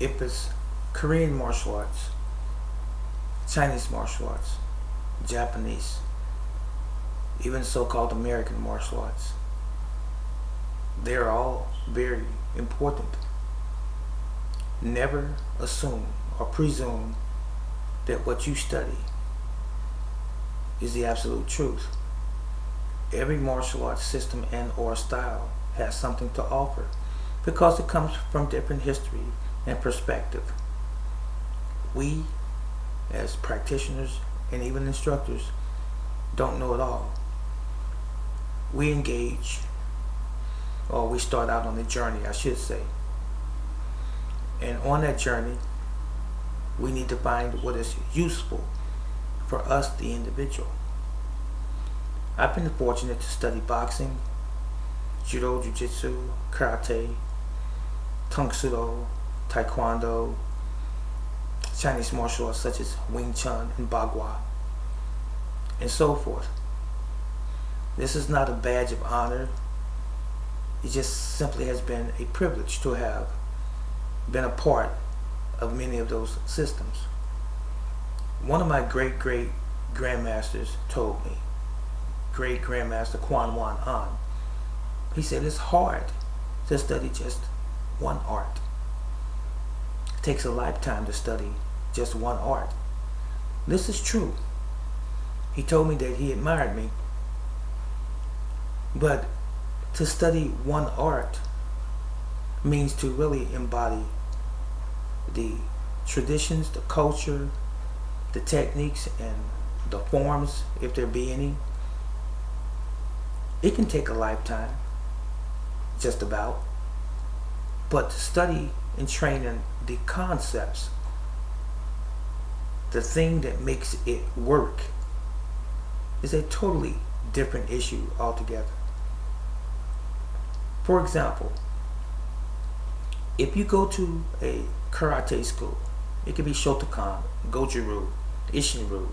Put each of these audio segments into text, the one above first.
If it's Korean martial arts, Chinese martial arts, Japanese, even so-called American martial arts, they're all very important. Never assume or presume that what you study is the absolute truth. Every martial arts system and or style has something to offer because it comes from different history and perspective. We, as practitioners and even instructors, don't know it all. We engage, or we start out on a journey, I should say. And on that journey, we need to find what is useful for us, the individual. I've been fortunate to study boxing, judo, jiu-jitsu, karate, tung sudo, taekwondo, Chinese martial arts such as Wing Chun and Bagua, and so forth. This is not a badge of honor. It just simply has been a privilege to have been a part of many of those systems. One of my great grandmasters told me, great grandmaster Quan Wan An, he said it's hard to study just one art. It takes a lifetime to study just one art. This is true. He told me that he admired me. But to study one art means to really embody the traditions, the culture, the techniques, and the forms, if there be any. It can take a lifetime, just about. But to study and train in the concepts, the thing that makes it work, is a totally different issue altogether. For example, if you go to a karate school, it could be Shotokan, Goju-ryu, Isshin-ryu,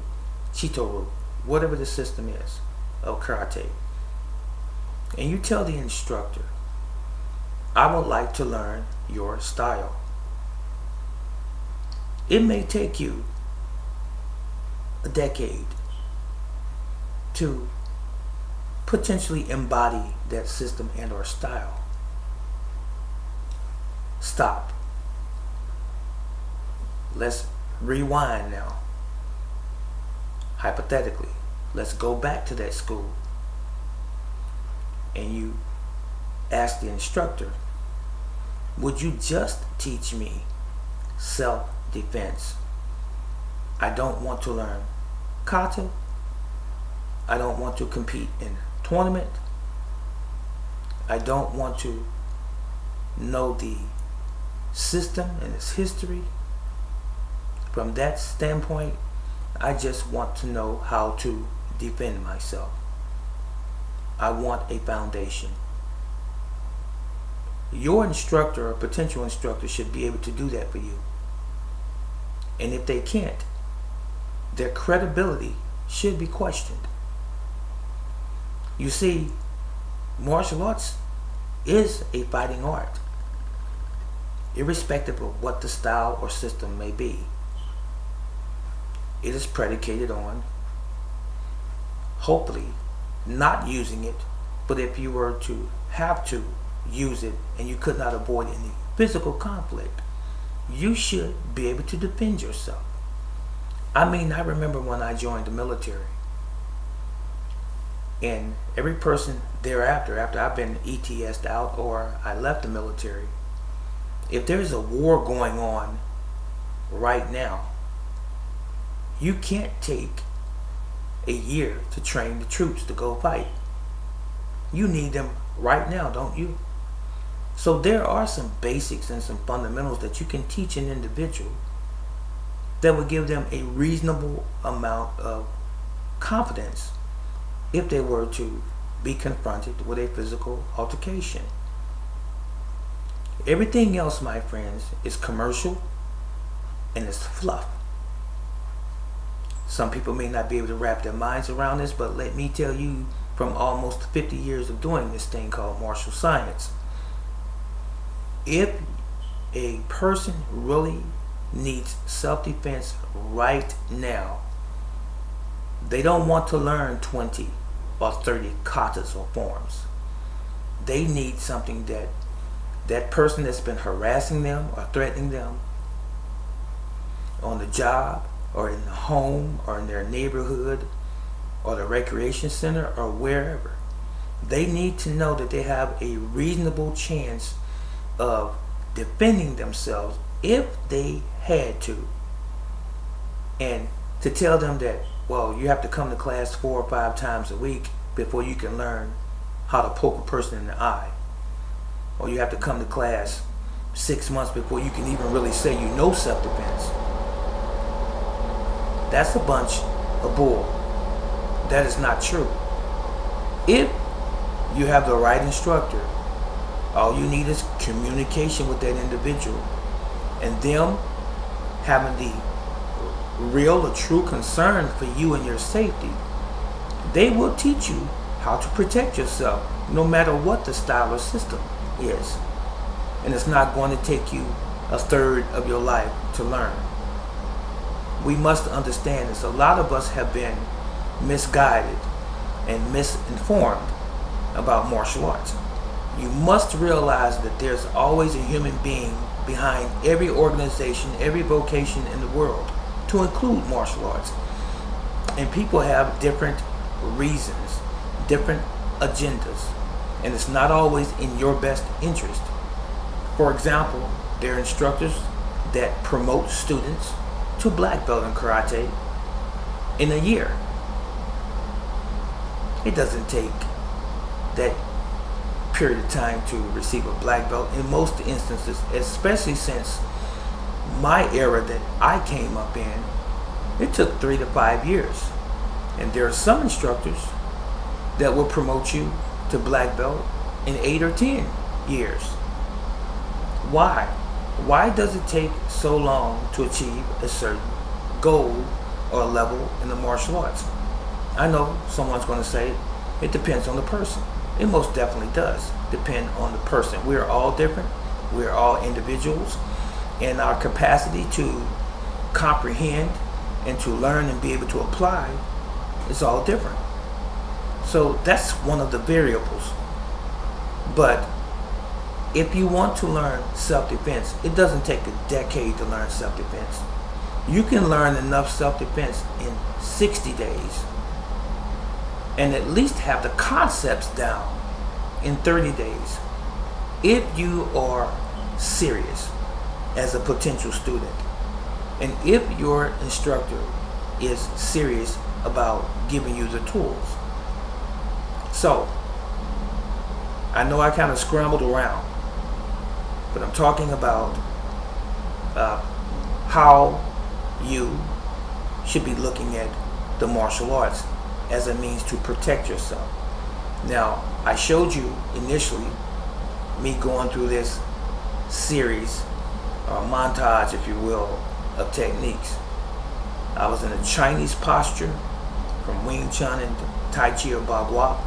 Chito-ryu, whatever the system is of karate, and you tell the instructor, I would like to learn your style. It may take you a decade to potentially embody that system and or style. Stop. Let's rewind now. Hypothetically, let's go back to that school and you ask the instructor, would you just teach me self-defense? I don't want to learn kata. I don't want to compete in tournament. I don't want to know the system and its history. From that standpoint, I just want to know how to defend myself. I want a foundation. Your instructor or potential instructor should be able to do that for you. And if they can't, their credibility should be questioned. You see, martial arts is a fighting art, irrespective of what the style or system may be. It is predicated on, hopefully, not using it, but if you were to have to use it and you could not avoid any physical conflict, you should be able to defend yourself. I mean, I remember when I joined the military, and every person thereafter, after I've been ETS'd out or I left the military, if there's a war going on right now, you can't take a year to train the troops to go fight. You need them right now, don't you? So there are some basics and some fundamentals that you can teach an individual that would give them a reasonable amount of confidence if they were to be confronted with a physical altercation. Everything else, my friends, is commercial and it's fluff. Some people may not be able to wrap their minds around this, but let me tell you, from almost 50 years of doing this thing called martial science, if a person really needs self-defense right now, they don't want to learn 20 or 30 katas or forms. They need something that person that's been harassing them or threatening them on the job or in the home or in their neighborhood or the recreation center or wherever. They need to know that they have a reasonable chance of defending themselves if they had to. And to tell them that, well, you have to come to class 4 or 5 times a week before you can learn how to poke a person in the eye. Or you have to come to class 6 months before you can even really say you know self-defense. That's a bunch of bull. That is not true. If you have the right instructor, all you need is communication with that individual and them having the real or true concern for you and your safety. They will teach you how to protect yourself no matter what the style or system is. And it's not going to take you a third of your life to learn. We must understand this. A lot of us have been misguided and misinformed about martial arts. You must realize that there's always a human being behind every organization, every vocation in the world, to include martial arts. And people have different reasons, different agendas, and it's not always in your best interest. For example, there are instructors that promote students to black belt in karate in a year. It doesn't take that period of time to receive a black belt in most instances, especially since my era that I came up in, it took 3 to 5 years. And there are some instructors that will promote you to black belt in 8 or 10 years. Why? Why does it take so long to achieve a certain goal or level in the martial arts? I know someone's going to say it depends on the person. It most definitely does depend on the person. We're all different. We're all individuals. And our capacity to comprehend and to learn and be able to apply is all different. So that's one of the variables. But if you want to learn self-defense, it doesn't take a decade to learn self-defense. You can learn enough self-defense in 60 days and at least have the concepts down in 30 days if you are serious as a potential student and if your instructor is serious about giving you the tools. So I know I kind of scrambled around, but I'm talking about how you should be looking at the martial arts as a means to protect yourself. Now, I showed you initially me going through this series, or montage, if you will, of techniques. I was in a Chinese posture from Wing Chun and Tai Chi or Bagua.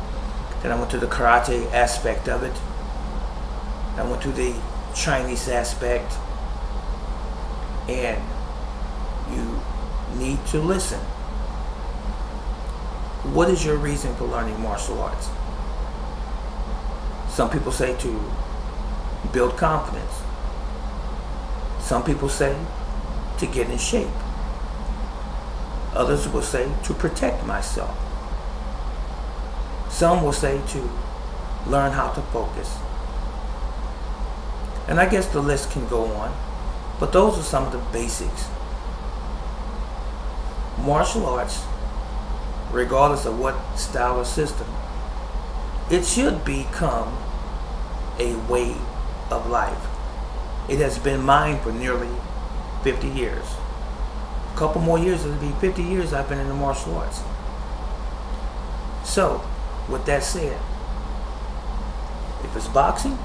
Then I went to the karate aspect of it. I went to the Chinese aspect. And you need to listen. What is your reason for learning martial arts? Some people say to build confidence. Some people say to get in shape. Others will say to protect myself. Some will say to learn how to focus. And I guess the list can go on, but those are some of the basics. Martial arts, regardless of what style or system, it should become a way of life. It has been mine for nearly 50 years. A couple more years, it'll be 50 years I've been in the martial arts. So, with that said, if it's boxing,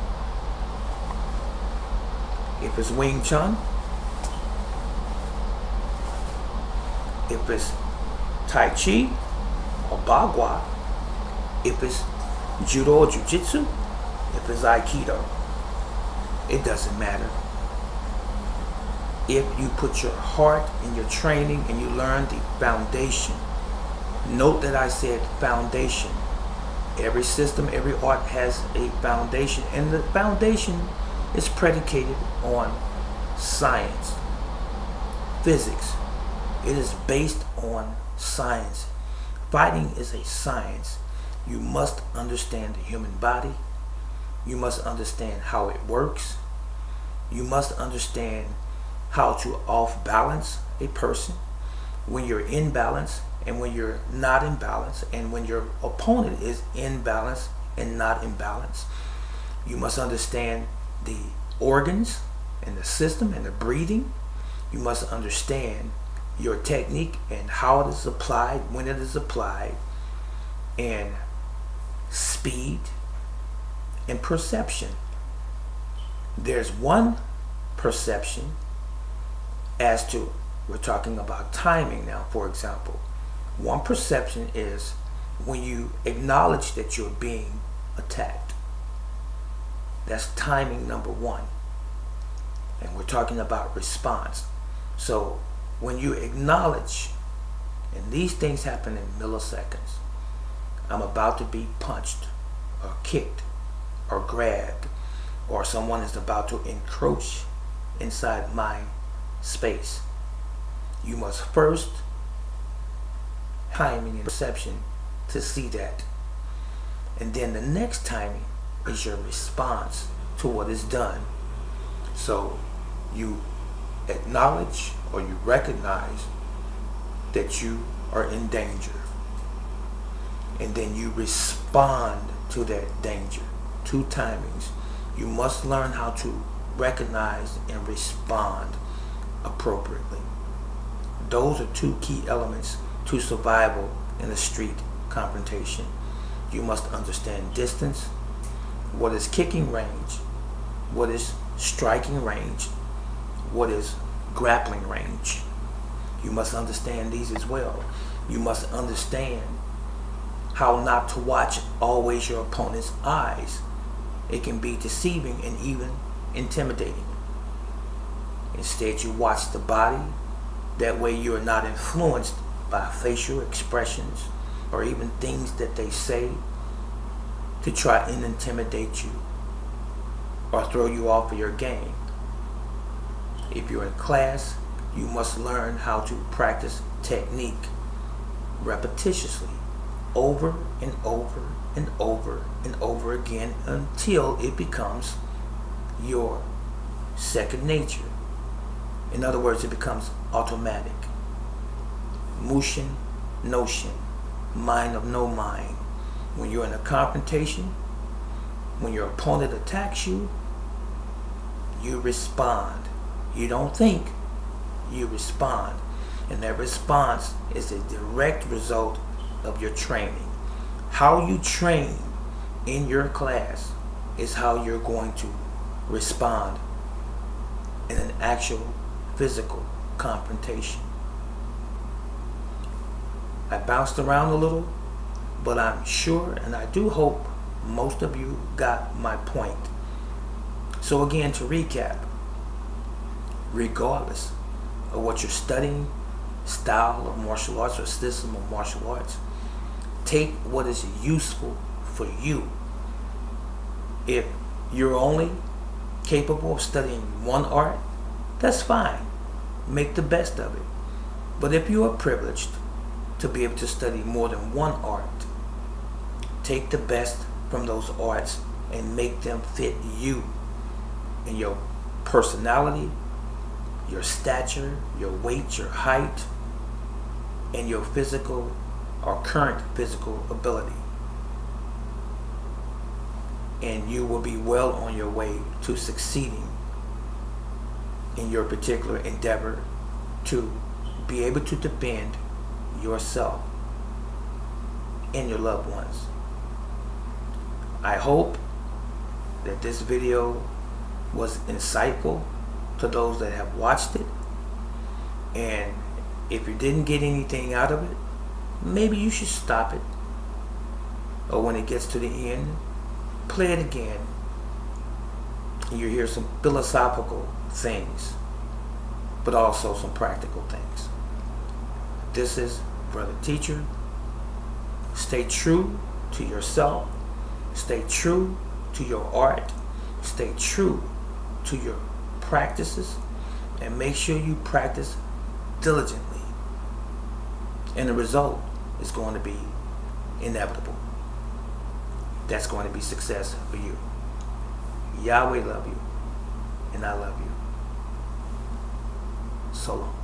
if it's Wing Chun, if it's Tai Chi or Bagua, if it's Judo or Jiu-Jitsu, if it's Aikido, it doesn't matter. if you put your heart in your training and you learn the foundation. Note that I said foundation. Every system, every art has a foundation, and the foundation is predicated on science, physics. It is based on science. Fighting is a science. You must understand the human body. You must understand how it works. You must understand how to off balance a person when you're in balance and when you're not in balance, and when your opponent is in balance and not in balance. You must understand the organs and the system and the breathing. You must understand your technique and how it is applied, when it is applied, and speed and perception. There's one perception as to, we're talking about timing now, for example. One perception is when you acknowledge that you're being attacked. That's timing number one. And we're talking about response. So when you acknowledge, and these things happen in milliseconds, I'm about to be punched or kicked or grabbed, or someone is about to encroach inside my space. You must first timing and perception to see that. And then the next timing is your response to what is done. So you acknowledge or you recognize that you are in danger. And then you respond to that danger. Two timings. You must learn how to recognize and respond appropriately. Those are two key elements to survival in a street confrontation. You must understand distance, what is kicking range, what is striking range, what is grappling range. You must understand these as well. You must understand how not to watch always your opponent's eyes. It can be deceiving and even intimidating. Instead, you watch the body. That way you are not influenced by facial expressions or even things that they say to try and intimidate you or throw you off of your game. If you're in class, you must learn how to practice technique repetitiously, over and over and over and over again until it becomes your second nature. In other words, it becomes automatic. Mushin, notion, mind of no mind. When you're in a confrontation, when your opponent attacks you, you respond. You don't think, you respond. And that response is a direct result of your training. How you train in your class is how you're going to respond in an actual physical confrontation. I bounced around a little, but I'm sure and I do hope most of you got my point. So again, to recap, regardless of what you're studying, style of martial arts or system of martial arts, take what is useful for you. If you're only capable of studying one art, that's fine. Make the best of it. But if you are privileged to be able to study more than one art, take the best from those arts and make them fit you and your personality, your stature, your weight, your height, and your physical or current physical ability. And you will be well on your way to succeeding in your particular endeavor to be able to defend yourself and your loved ones. I hope that this video was insightful to those that have watched it. And if you didn't get anything out of it, maybe you should stop it. Or when it gets to the end, play it again. And you hear some philosophical things. but also some practical things. This is Brother Teacher. Stay true to yourself. Stay true to your art. Stay true to your practices. And make sure you practice diligently. And the result is going to be inevitable. That's going to be success for you. Yahweh love you. And I love you. So long.